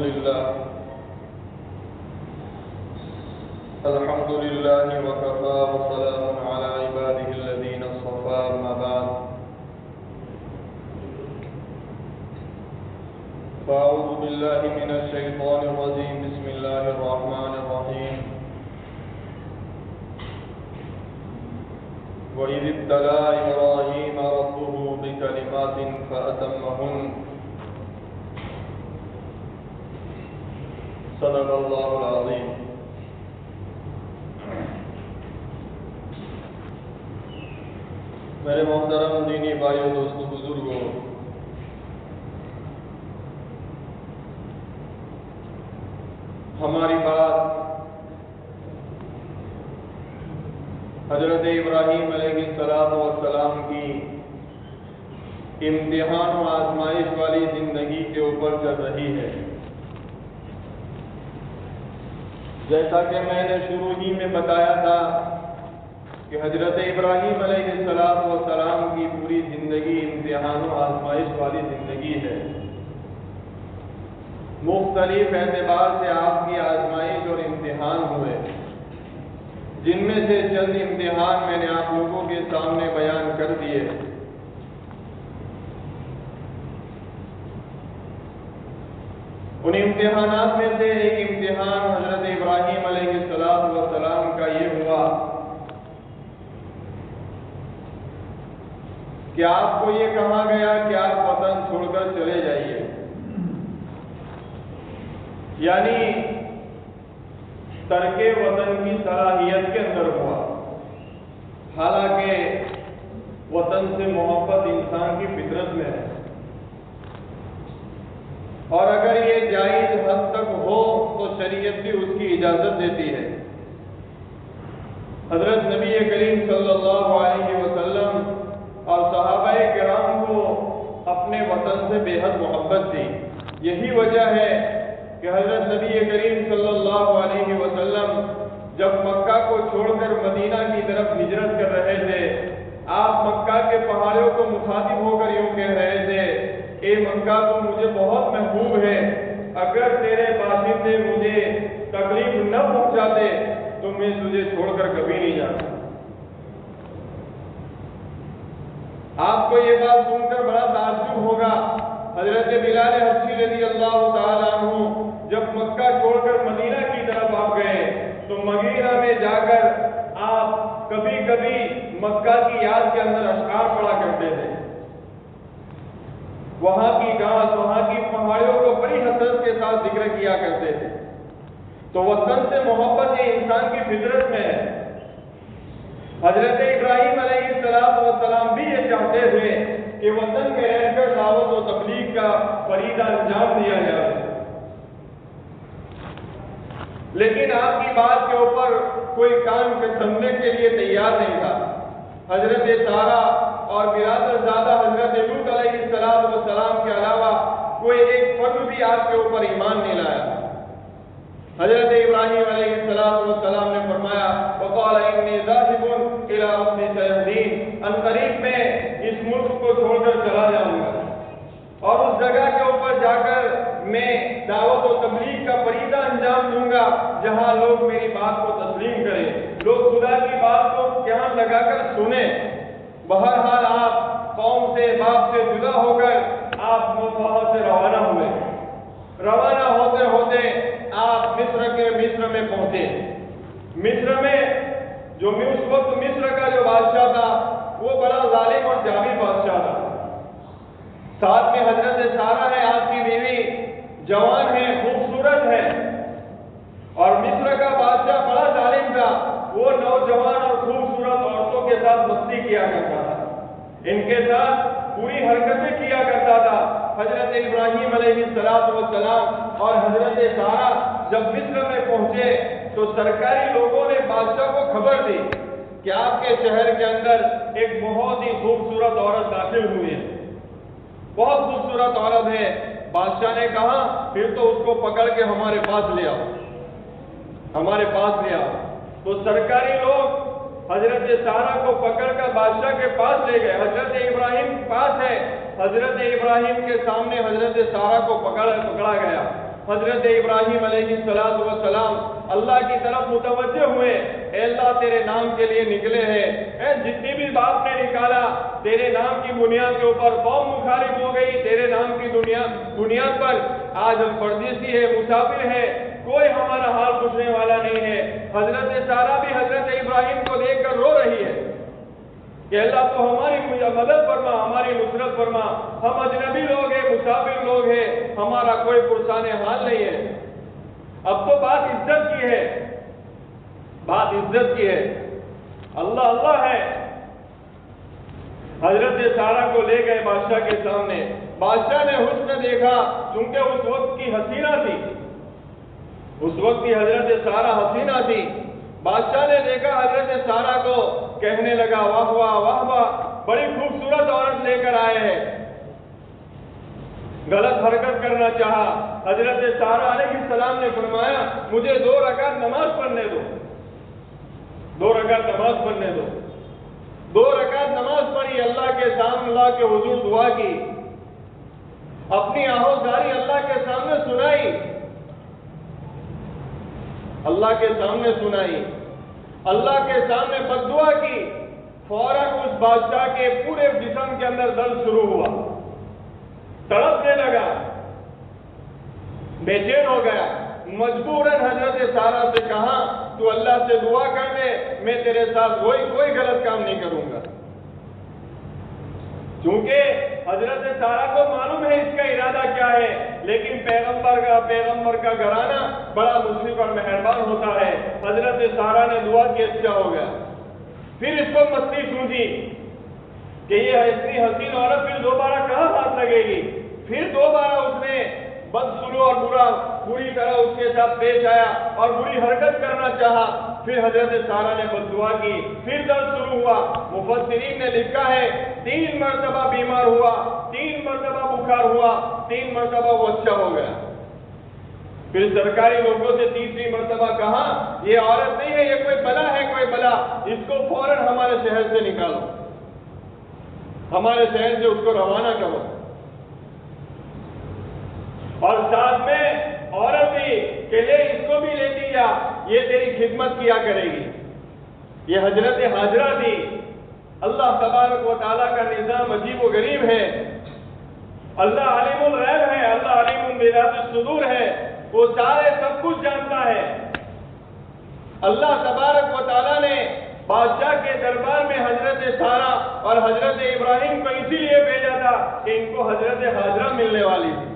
لله وكفى وسلام على عباده الذين اصطفى أما بعد فأعوذ بالله من الشيطان الرجيم بسم الله الرحمن الرحيم وإذ ابتلى إبراهيم ربه بكلمات فأتمهن صدق اللہ العظیم۔ میرے محترم دینی بھائیوں، دوستوں، بزرگوں، ہماری بات حضرت ابراہیم علیہ السلام کی امتحان و آزمائش والی زندگی کے اوپر چل رہی ہے۔ جیسا کہ میں نے شروع ہی میں بتایا تھا کہ حضرت ابراہیم علیہ السلام کی پوری زندگی امتحان و آزمائش والی زندگی ہے۔ مختلف اعتبار سے آپ کی آزمائش اور امتحان ہوئے، جن میں سے چند امتحان میں نے آپ لوگوں کے سامنے بیان کر دیے۔ ان امتحانات میں سے ایک امتحان حضرت ابراہیم علیہ السلام کا یہ ہوا کہ آپ کو یہ کہا گیا کہ آپ وطن چھوڑ کر چلے جائیے، یعنی ترک وطن کی صلاحیت کے اندر ہوا۔ حالانکہ وطن سے محبت انسان کی فطرت میں ہے، اور اگر یہ جائز حد تک ہو تو شریعت بھی اس کی اجازت دیتی ہے۔ حضرت نبی کریم صلی اللہ علیہ وسلم اور صحابہ کرام کو اپنے وطن سے بے حد محبت تھی۔ یہی وجہ ہے کہ حضرت نبی کریم صلی اللہ علیہ وسلم جب مکہ کو چھوڑ کر مدینہ کی طرف ہجرت کر رہے تھے، آپ مکہ کے پہاڑوں کو مخاطب ہو کر یوں کہہ رہے تھے، اے مکہ تو مجھے بہت محبوب ہے، اگر تیرے باشندے مجھے تکلیف نہ پہنچاتے تو میں تجھے چھوڑ کر کبھی نہیں جاتا۔ آپ کو یہ بات سن کر بڑا تعجب ہوگا، حضرت بلال حبشی رضی اللہ تعالیٰ عنہ جب مکہ چھوڑ کر مدینہ کی طرف آپ گئے تو مدینہ میں جا کر آپ کبھی کبھی مکہ کی یاد کے اندر اشعار پڑھا کرتے تھے۔ وہاں کی گھاس، وہاں کی پہاڑیوں کو بڑی حسرت کے ساتھ ذکر کیا کرتے تھے۔ تو وطن سے محبت یہ انسان کی فطرت میں ہے۔ حضرت ابراہیم علیہ السلام بھی یہ چاہتے تھے کہ وطن میں رہ کر دعوت و تبلیغ کا فریضہ انجام دیا جائے، لیکن آپ کی بات کے اوپر کوئی کان سننے کے لیے تیار نہیں تھا۔ حضرت سارہ اور برادر زادہ حضرت لوط علیہ السلام کے علاوہ کوئی ایک فرد بھی آپ کے اوپر ایمان نہیں لایا۔ حضرت ابراہیم علیہ السلام نے فرمایا وقال انی ذاہب الی ربی سیہدین، ان قریب میں اس ملک کو چھوڑ کر چلا جاؤں گا اور اس جگہ کے اوپر جا کر میں دعوت و تبلیغ کا فریضہ انجام دوں گا جہاں لوگ میری بات کو تسلیم کریں، لوگ خدا کی بات کو کان لگا کر سنیں۔ بہرحال آپ قوم سے، باپ سے جدا ہو کر آپ وہاں سے روانہ ہوئے۔ روانہ ہوتے ہوتے آپ مصر میں پہنچے۔ مصر میں جو اس وقت مصر کا جو بادشاہ تھا وہ بڑا ظالم اور جابر بادشاہ تھا۔ ساتھ میں حضرت سارہ ہے، آپ کی بیوی، جوان ہے، خوبصورت ہے، اور مصر کا بادشاہ بڑا ظالم تھا، وہ نوجوان اور خوبصورت عورتوں کے ساتھ مستی کیا کرتا تھا، ان کے ساتھ پوری حرکتیں کیا کرتا تھا۔ حضرت ابراہیم علیہ السلام اور حضرت سارہ جب مصر میں پہنچے تو سرکاری لوگوں نے بادشاہ کو خبر دی کہ آپ کے شہر کے اندر ایک بہت ہی خوبصورت عورت داخل ہوئی ہے، بہت خوبصورت عورت ہے۔ بادشاہ نے کہا پھر تو اس کو پکڑ کے ہمارے پاس لے آؤ، ہمارے پاس لے آؤ۔ تو سرکاری لوگ حضرت سارہ کو پکڑ کر بادشاہ کے پاس لے گئے۔ حضرت ابراہیم پاس ہے، حضرت ابراہیم کے سامنے حضرت سارہ کو پکڑا گیا حضرت ابراہیم علیہ السلام اللہ کی طرف متوجہ ہوئے، اے اللہ تیرے نام کے لیے نکلے ہیں، اے جتنی بھی باپ نے نکالا تیرے نام کی بنیاد کے اوپر قوم مخالف ہو گئی، تیرے نام کی بنیاد پر آج ہم پردیسی ہے، مسافر ہے، کوئی ہمارا حال پوچھنے والا نہیں ہے۔ حضرت سارہ بھی حضرت ابراہیم کو دیکھ کر رو رہی ہے کہ اللہ تو ہماری مدد فرما، ہماری نصرت فرما، ہم اجنبی لوگ ہیں، مسافر لوگ ہیں، ہمارا کوئی پرسان حال نہیں ہے۔ اب تو بات عزت کی ہے، بات عزت کی ہے، اللہ اللہ ہے۔ حضرت سارہ کو لے گئے بادشاہ کے سامنے، بادشاہ نے حسن دیکھا، چونکہ اس وقت کی حسینہ تھی، اس وقت کی حضرت سارہ حسینہ تھی۔ بادشاہ نے دیکھا حضرت سارہ کو، کہنے لگا واہ واہ واہ واہ، بڑی خوبصورت عورت لے کر آئے ہیں۔ غلط حرکت کرنا چاہا، حضرت سارہ علیہ السلام نے فرمایا مجھے 2 رکعت نماز پڑھنے دو، 2 رکعت نماز پڑھنے دو۔ 2 رکعت نماز پڑھی، اللہ کے سامنے، اللہ کے حضور دعا کی، اپنی آہوزاری اللہ کے سامنے سنائی، اللہ کے سامنے سنائی، اللہ کے سامنے بددعا کی۔ فوراً اس بادشاہ کے پورے جسم کے اندر درد شروع ہوا، تڑپنے لگا، بے چین ہو گیا۔ مجبوراً حضرت سارہ سے کہا تو اللہ سے دعا کر دے، میں تیرے ساتھ کوئی غلط کام نہیں کروں گا۔ چونکہ حضرت سارہ کو معلوم ہے اس کا ارادہ کیا ہے، لیکن پیغمبر کا گھرانہ بڑا مشرف اور مہربان ہوتا ہے۔ حضرت سارہ نے دعا کی، اچھا ہو گیا۔ پھر اس کو مستی سوچی کہ یہ اتنی حسین عورت پھر دوبارہ کہاں ہاتھ لگے گی۔ پھر دوبارہ اس نے بدسلوک اور بری طرح اس کے ساتھ پیش آیا اور بری حرکت کرنا چاہا۔ پھر حضرت سارہ نے بددعا کی، پھر درد شروع ہوا۔ مفسرین نے لکھا ہے 3 مرتبہ بیمار ہوا، 3 مرتبہ بخار ہوا، 3 مرتبہ وہ اچھا ہو گیا۔ پھر سرکاری لوگوں سے تیسری مرتبہ کہا یہ عورت نہیں ہے، یہ کوئی بلا ہے، کوئی بلا، اس کو فوراً ہمارے شہر سے نکالو، ہمارے شہر سے اس کو روانہ کرو۔ اور ساتھ میں عورت بھی کہ لے اس کو بھی لے دیا، یہ تیری خدمت کیا کرے گی۔ یہ حضرت ہاجرہ تھی۔ اللہ تبارک و تعالیٰ کا نظام عجیب و غریب ہے۔ اللہ عالم الغیب ہے، اللہ علیم بذات الصدور ہے، وہ سارے سب کچھ جانتا ہے۔ اللہ تبارک و تعالیٰ نے بادشاہ کے دربار میں حضرت سارہ اور حضرت ابراہیم کو اسی لیے بھیجا تھا کہ ان کو حضرت ہاجرہ ملنے والی تھی،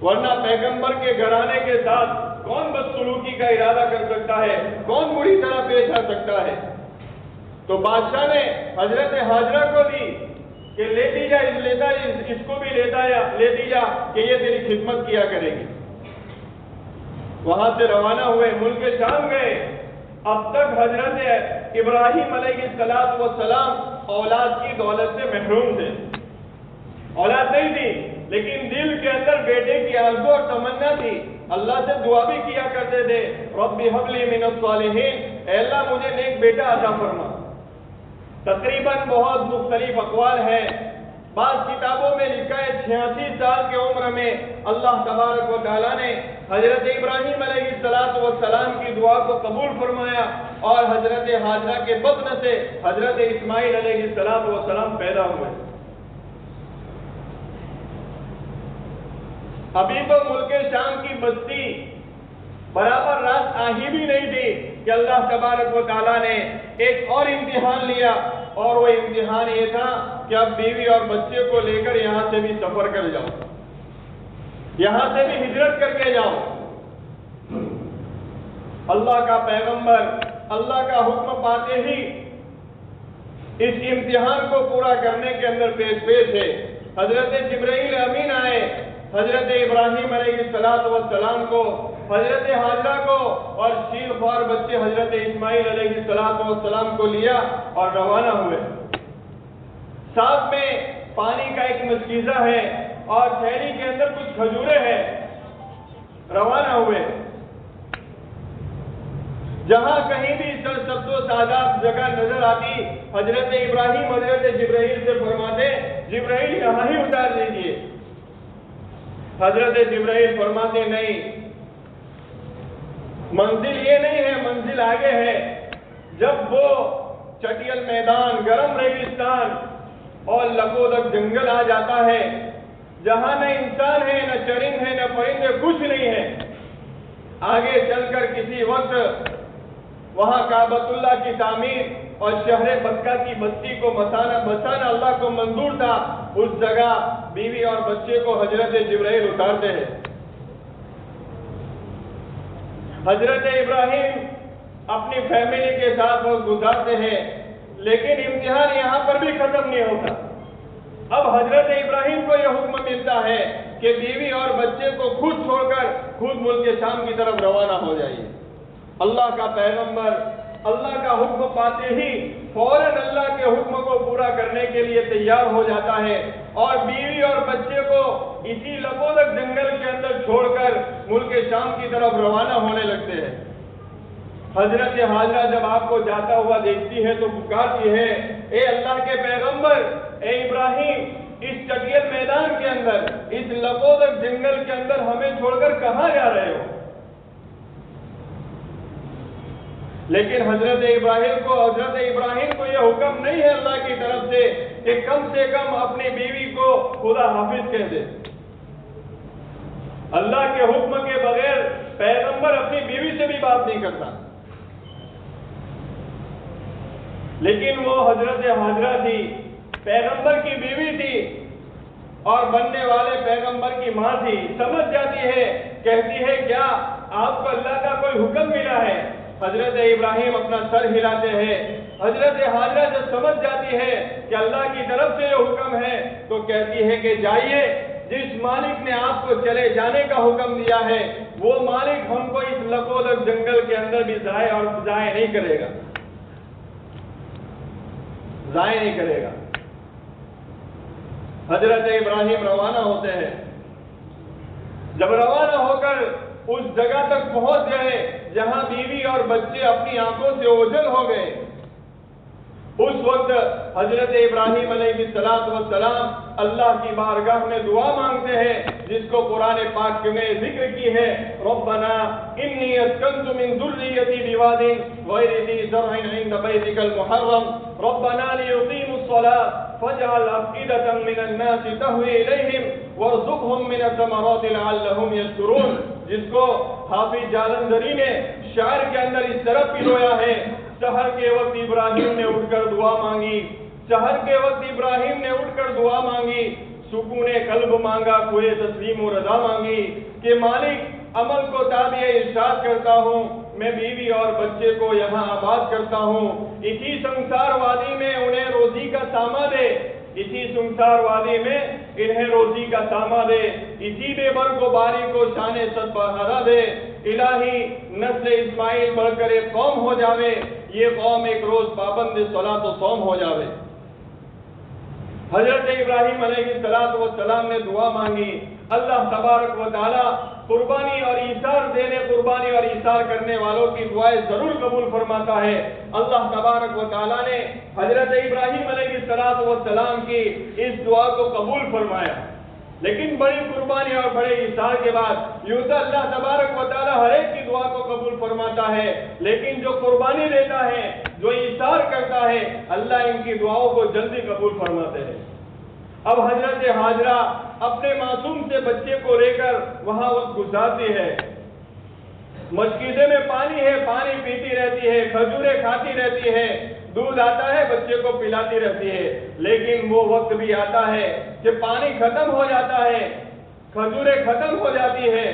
ورنہ پیغمبر کے گھرانے کے ساتھ کون بدسلوکی کا ارادہ کر سکتا ہے، کون بری طرح پیش آ سکتا ہے۔ تو بادشاہ نے حضرت ہاجرہ کو دی کہ لے دی جا، اس کو بھی لے دی جا کہ یہ تیری خدمت کیا کرے گی۔ وہاں سے روانہ ہوئے، ملک شام گئے۔ اب تک حضرت ابراہیم علیہ السلام اولاد کی دولت سے محروم تھے، اولاد نہیں تھی، لیکن دل کے اندر بیٹے کی آرزو اور تمنا تھی۔ اللہ سے دعا بھی کیا کرتے تھے، رب هب لي من الصالحین، اے اللہ مجھے نیک بیٹا عطا فرما۔ تقریباً بہت مختلف اقوال ہیں، بعض کتابوں میں لکھا ہے 86 سال کی عمر میں اللہ تبارک و تعالیٰ نے حضرت ابراہیم علیہ السلام کی دعا کو قبول فرمایا اور حضرت ہاجرہ کے بطن سے حضرت اسماعیل علیہ السلام پیدا ہوئے۔ ابھی تو ملک شام کی بستی برابر رات آہی بھی نہیں تھی کہ اللہ تبارک و تعالیٰ نے ایک اور امتحان لیا، اور وہ امتحان یہ تھا کہ اب بیوی اور بچے کو لے کر یہاں سے بھی سفر کر جاؤ، یہاں سے بھی ہجرت کر کے جاؤ۔ اللہ کا پیغمبر اللہ کا حکم پاتے ہی اس امتحان کو پورا کرنے کے اندر پیش ہے۔ حضرت جبرائیل امین آئے، حضرت ابراہیم علیہ السلام کو، حضرت ہاجرہ کو اور شیر خوار بچے حضرت اسماعیل علیہ السلام کو لیا اور روانہ ہوئے۔ ساتھ میں پانی کا ایک مشکیزہ ہے اور تھیلی کے اندر کچھ کھجوریں ہیں۔ روانہ ہوئے، جہاں کہیں بھی سرسبز و شاداب جگہ نظر آتی، حضرت ابراہیم حضرت جبرائیل سے فرماتے جبرائیل یہاں ہی اتار دیجیے۔ حضرت جبرائیل فرماتے نہیں، منزل یہ نہیں ہے، منزل آگے ہے۔ جب وہ چٹیل میدان، گرم ریگستان اور لکودک جنگل آ جاتا ہے، جہاں نہ انسان ہے، نہ چرند ہے، نہ پرندے، کچھ نہیں ہے، آگے چل کر کسی وقت وہاں کعبۃ اللہ کی تعمیر اور شہر مکہ کی بستی کو بسانا اللہ کو منظور تھا، اس جگہ بیوی اور بچے کو حضرت جبرائیل اتارتے ہیں۔ حضرت ابراہیم اپنی فیملی کے ساتھ وہ گزارتے ہیں، لیکن امتحان یہاں پر بھی ختم نہیں ہوتا۔ اب حضرت ابراہیم کو یہ حکم ملتا ہے کہ بیوی اور بچے کو خود چھوڑ کر خود ملک شام کی طرف روانہ ہو جائیے۔ اللہ کا پیغمبر اللہ کا حکم پاتے ہی فوراً اللہ کے حکم کو پورا کرنے کے لیے تیار ہو جاتا ہے، اور بیوی اور بچے کو اسی لکودک جنگل کے اندر چھوڑ کر ملک شام کی طرف روانہ ہونے لگتے ہیں۔ حضرت ہاجرہ جب آپ کو جاتا ہوا دیکھتی ہے تو پکارتی ہے، اے اللہ کے پیغمبر، اے ابراہیم، اس چٹیل میدان کے اندر، اس لکودک جنگل کے اندر ہمیں چھوڑ کر کہاں جا رہے ہو؟ لیکن حضرت ابراہیم کو یہ حکم نہیں ہے اللہ کی طرف سے کہ کم سے کم اپنی بیوی کو خدا حافظ کہہ دے۔ اللہ کے حکم کے بغیر پیغمبر اپنی بیوی سے بھی بات نہیں کرتا۔ لیکن وہ حضرت ہاجرہ تھی، پیغمبر کی بیوی تھی اور بننے والے پیغمبر کی ماں تھی، سمجھ جاتی ہے، کہتی ہے کیا آپ کو اللہ کا کوئی حکم ملا ہے؟ حضرت ابراہیم اپنا سر ہلاتے ہیں۔ حضرت ہاجرہ جب سمجھ جاتی ہے کہ اللہ کی طرف سے یہ حکم ہے تو کہتی ہے کہ جائیے، جس مالک نے آپ کو چلے جانے کا حکم دیا ہے وہ مالک ہم کو اس لکودک جنگل کے اندر بھی ضائع نہیں کرے گا، ضائع نہیں کرے گا۔ حضرت ابراہیم روانہ ہوتے ہیں۔ جب روانہ ہو کر اس جگہ تک پہنچ گئے جہاں بیوی اور بچے اپنی آنکھوں سے اوجھل ہو گئے، اس وقت حضرت ابراہیم علیہ السلام اللہ کی بارگاہ میں دعا مانگتے ہیں، جس کو قرآن پاک میں ذکر کی ہے، ربنا انی اسکنت من ذریتی بواد غیر ذی زرع عند بیتک المحرم ربنا لیقیموا الصلاة فاجعل أفئدة من الناس تهوی الیہم وارزقهم من الثمرات لعلهم یشکرون، جس کو حافظ جالندھری نے شعر کے اندر اس طرح پرویا ہے، سحر کے وقت ابراہیم نے اٹھ کر دعا مانگی، سحر کے وقت ابراہیم نے اٹھ کر دعا مانگی، سکون قلب مانگا، کوئی تسلیم و رضا مانگی کہ مالک عمل کو تابع ارشاد کرتا ہوں، میں بیوی اور بچے کو یہاں آباد کرتا ہوں، اسی سنسار وادی میں انہیں روزی کا ساما دے، اسی سنسار وادی میں انہیں روزی کا ساما دے، اسی بے بر کو باری کو شان صد بہارا دے، الہی نسل اسماعیل بڑھ کر ایک قوم ہو جاوے، یہ قوم ایک روز پابند صلاۃ و صوم ہو جاوے۔ حضرت ابراہیم علیہ السلام نے دعا مانگی، اللہ تبارک و تعالی قربانی اور ایثار دینے، قربانی اور ایثار کرنے والوں کی دعائیں ضرور قبول فرماتا ہے۔ اللہ تبارک و تعالی نے حضرت ابراہیم علیہ السلام کی اس دعا کو قبول فرمایا، لیکن بڑی قربانی اور بڑے ایثار کے بعد یوں تو اللہ تبارک و تعالی ہر ایک کی دعا کو قبول فرماتا ہے، لیکن جو قربانی دیتا ہے، جو ایثار کرتا ہے، اللہ ان کی دعاؤں کو جلدی قبول فرماتے ہیں۔ اب حضرت ہاجرہ اپنے معصوم سے بچے کو لے کر وہاں وقت گزارتی ہے، مشکیزے میں پانی ہے، پانی پیتی رہتی ہے، کھجوریں کھاتی رہتی ہے، دودھ آتا ہے بچے کو پلاتی رہتی ہے، لیکن وہ وقت بھی آتا ہے کہ پانی ختم ہو جاتا ہے، کھجوریں ختم ہو جاتی ہے،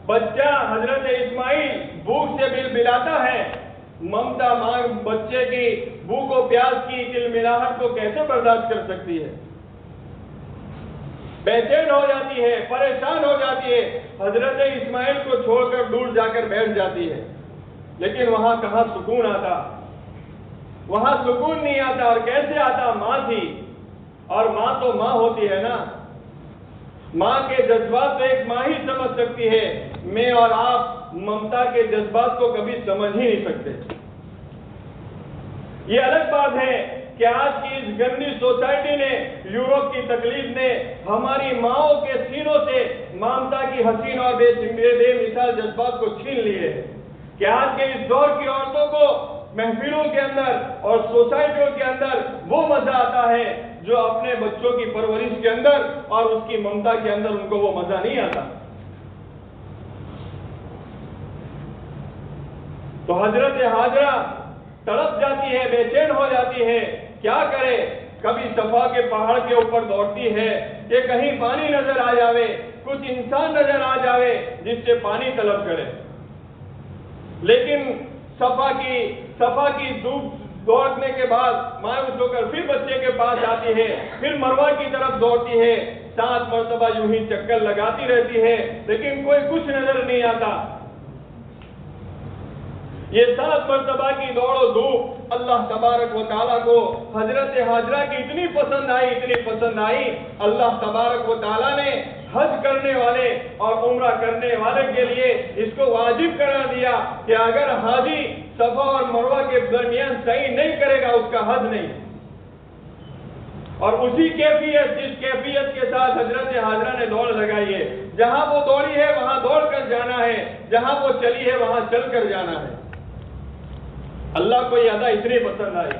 بچہ حضرت اسماعیل بھوک سے بلبلاتا ہے، ممتا ماں بچے کی بھوک و پیاس کی کلملاہٹ کو کیسے برداشت کر سکتی ہے، بے چین ہو جاتی ہے، پریشان ہو جاتی ہے، حضرت اسماعیل کو چھوڑ کر دور جا کر بیٹھ جاتی ہے، لیکن وہاں کہاں سکون آتا، وہاں سکون نہیں آتا، اور کیسے آتا؟ ماں تھی، اور ماں تو ماں ہوتی ہے نا، ماں کے جذبات تو ایک ماں ہی سمجھ سکتی ہے، میں اور آپ ممتا کے جذبات کو کبھی سمجھ ہی نہیں سکتے۔ یہ الگ بات ہے کہ آج کی اس گندی سوسائٹی نے، یورپ کی تکلیف نے ہماری ماؤں کے سینوں سے ممتا کی حسین اور بے مثال جذبات کو چھین لیے، کہ آج کے اس دور کی عورتوں کو محفلوں کے اندر اور سوسائٹیوں کے اندر وہ مزہ آتا ہے جو اپنے بچوں کی پرورش کے اندر اور اس کی ممتا کے اندر ان کو وہ مزہ نہیں آتا۔ تو حضرت ہاجرہ تڑپ جاتی ہے، بے چین ہو جاتی ہے، کیا کرے؟ کبھی صفا کے پہاڑ کے اوپر دوڑتی ہے کہ کہیں پانی نظر آ جاوے، کچھ انسان نظر آ جاوے جس سے پانی طلب کرے، لیکن صفا کی دھوپ دوڑنے کے بعد مایوس ہو کر پھر بچے کے پاس آتی ہے، پھر مروہ کی طرف دوڑتی ہے، 7 مرتبہ یوں ہی چکر لگاتی رہتی ہے، لیکن کوئی کچھ نظر نہیں آتا۔ یہ 7 مرتبہ کی دوڑ و دھوپ اللہ تبارک و تعالیٰ کو حضرت ہاجرہ کی اتنی پسند آئی، اللہ تبارک و تعالیٰ نے حج کرنے والے اور عمرہ کرنے والے کے لیے اس کو واجب قرار دیا کہ اگر حاجی صفا اور مروہ کے درمیان صحیح نہیں کرے گا اس کا حج نہیں۔ اور اسی کیفیت، جس کیفیت کے ساتھ حضرت ہاجرہ نے دوڑ لگائی ہے، جہاں وہ دوڑی ہے وہاں دوڑ کر جانا ہے، جہاں وہ چلی ہے وہاں چل کر جانا ہے۔ اللہ کو یہ ادا اتنی پسند آئی،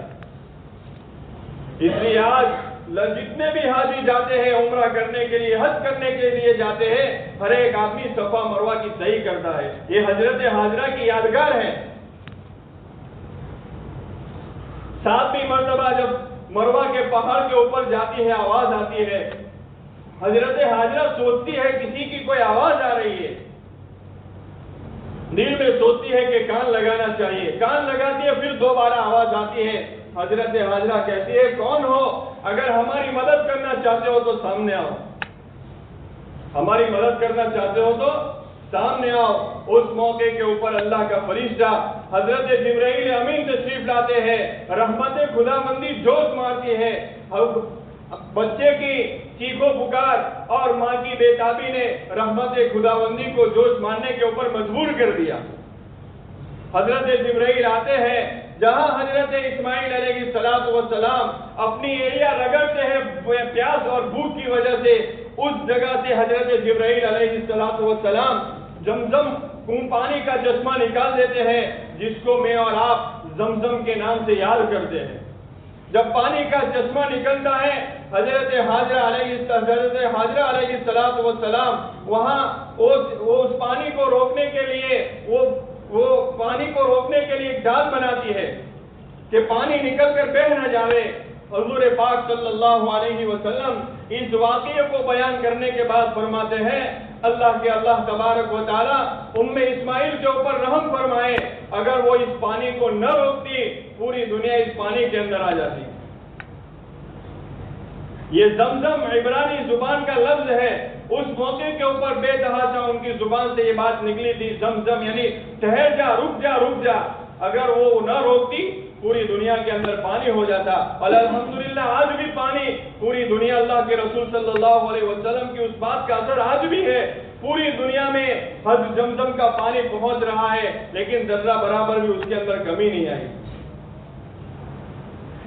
اس لیے آج جتنے بھی حاجی جاتے ہیں عمرہ کرنے کے لیے، حج کرنے کے لیے جاتے ہیں، ہر ایک آدمی صفا مروہ کی صحیح کرتا ہے۔ یہ حضرت ہاجرہ کی یادگار ہے۔ 7ویں مرتبہ جب مروہ کے پہاڑ کے اوپر جاتی ہے، آواز آتی ہے، حضرت ہاجرہ سوچتی ہے کسی کی کوئی آواز آ رہی ہے، دل میں سوچتی ہے کہ کان لگانا چاہیے، کان لگاتی ہے، پھر دوبارہ آواز آتی ہے، حضرت ہاجرہ کہتی ہے کون ہو؟ اگر ہماری مدد کرنا چاہتے ہو تو سامنے آؤ، ہماری مدد کرنا چاہتے ہو تو سامنے آؤ۔ اس موقع کے اوپر اللہ کا فرشتہ حضرت جبرائیل امین تشریف لاتے ہیں، رحمت خداوندی جوش مارتی ہے، بچے کی چیخو پکار اور ماں کی بے تابی نے رحمت خداوندی کو جوش مارنے کے اوپر مجبور کر دیا۔ حضرت جبرائیل آتے ہیں، جہاں حضرت اسماعیل علیہ السلام اپنی ایڑیاں رگڑتے ہیں پیاس اور بھوک کی وجہ سے، اس جگہ سے حضرت جبرائیل علیہ السلام زمزم پانی کا چشمہ نکال دیتے ہیں، جس کو میں اور آپ زمزم کے نام سے یاد کرتے ہیں۔ جب پانی کا چشمہ نکلتا ہے، حضرت ہاجرہ علیہ السلام وہاں اس پانی کو روکنے کے لیے وہ پانی کو روکنے کے لیے ایک ڈال بناتی ہے کہ پانی نکل کر بہہ نہ جاوے۔ حضور پاک صلی اللہ علیہ وسلم اس واقعے کو بیان کرنے کے بعد فرماتے ہیں، اللہ تبارک و تعالیٰ اسماعیل کے اوپر رحم فرمائے، اگر وہ اس پانی کو نہ روکتی پوری دنیا اس پانی کے اندر آ جاتی۔ یہ زمزم عبرانی زبان کا لفظ ہے، اس موقع کے اوپر بے تحاشا ان کی زبان سے یہ بات نکلی تھی، زمزم یعنی ٹھہر جا، رک جا، اگر وہ نہ روکتی پوری دنیا کے اندر پانی ہو جاتا۔ اور الحمدللہ آج بھی پانی پوری دنیا، اللہ کے رسول صلی اللہ علیہ وسلم کی اس بات کا اثر آج بھی ہے، پوری دنیا میں حض زمزم کا پانی پہنچ رہا ہے، لیکن ذرہ برابر بھی اس کے اندر کمی نہیں آئی۔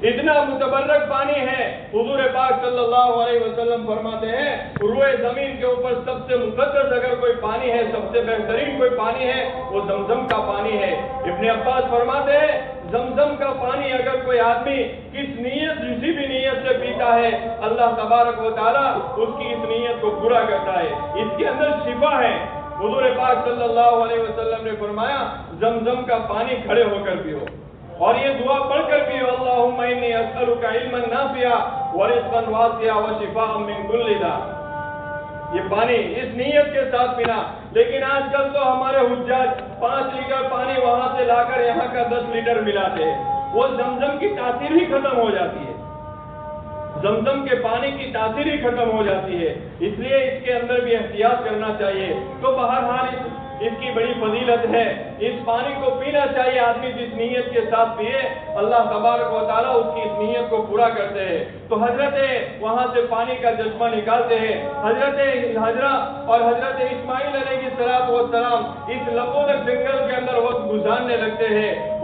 اتنا متبرک پانی ہے، حضور پاک صلی اللہ علیہ وسلم فرماتے ہیں روئے زمین کے اوپر سب سے مقدس اگر کوئی پانی ہے، سب سے بہترین کوئی پانی ہے، وہ زمزم کا پانی ہے۔ ابن عباس فرماتے ہیں زمزم کا پانی اگر کوئی آدمی کسی بھی نیت سے پیتا ہے، اللہ تبارک و تعالیٰ اس کی اس نیت کو پورا کرتا ہے، اس کے اندر شفا ہے۔ حضور پاک صلی اللہ علیہ وسلم نے فرمایا زمزم کا پانی کھڑے ہو کر پیو، اور یہ دعا پڑھ کر پیو، اللہم انی اسألک علما نافعا ورزقا واسعا وشفاء من کل داء۔ یہ پانی اس نیت کے ساتھ پینا۔ لیکن آج کل تو ہمارے حجاج 5 لیٹر پانی وہاں سے لا کر یہاں کا 10 لیٹر ملاتے ہیں، وہ زمزم کی تاثیر ہی ختم ہو جاتی ہے، زمزم کے پانی کی تاثیر ہی ختم ہو جاتی ہے، اس لیے اس کے اندر بھی احتیاط کرنا چاہیے۔ تو بہرحال اس کی بڑی فضیلت ہے، اس پانی کو پینا چاہیے، آدمی جس نیت کے ساتھ پیے اللہ تبارک و تعالیٰ اس کی اس نیت کو پورا کرتے ہیں۔ تو حضرت وہاں سے پانی کا چشمہ نکالتے ہیں، حضرت ہاجرہ اور حضرت اسماعیل علیہ السلام اس لبود جنگل کے اندر وقت گزارنے لگتے ہیں۔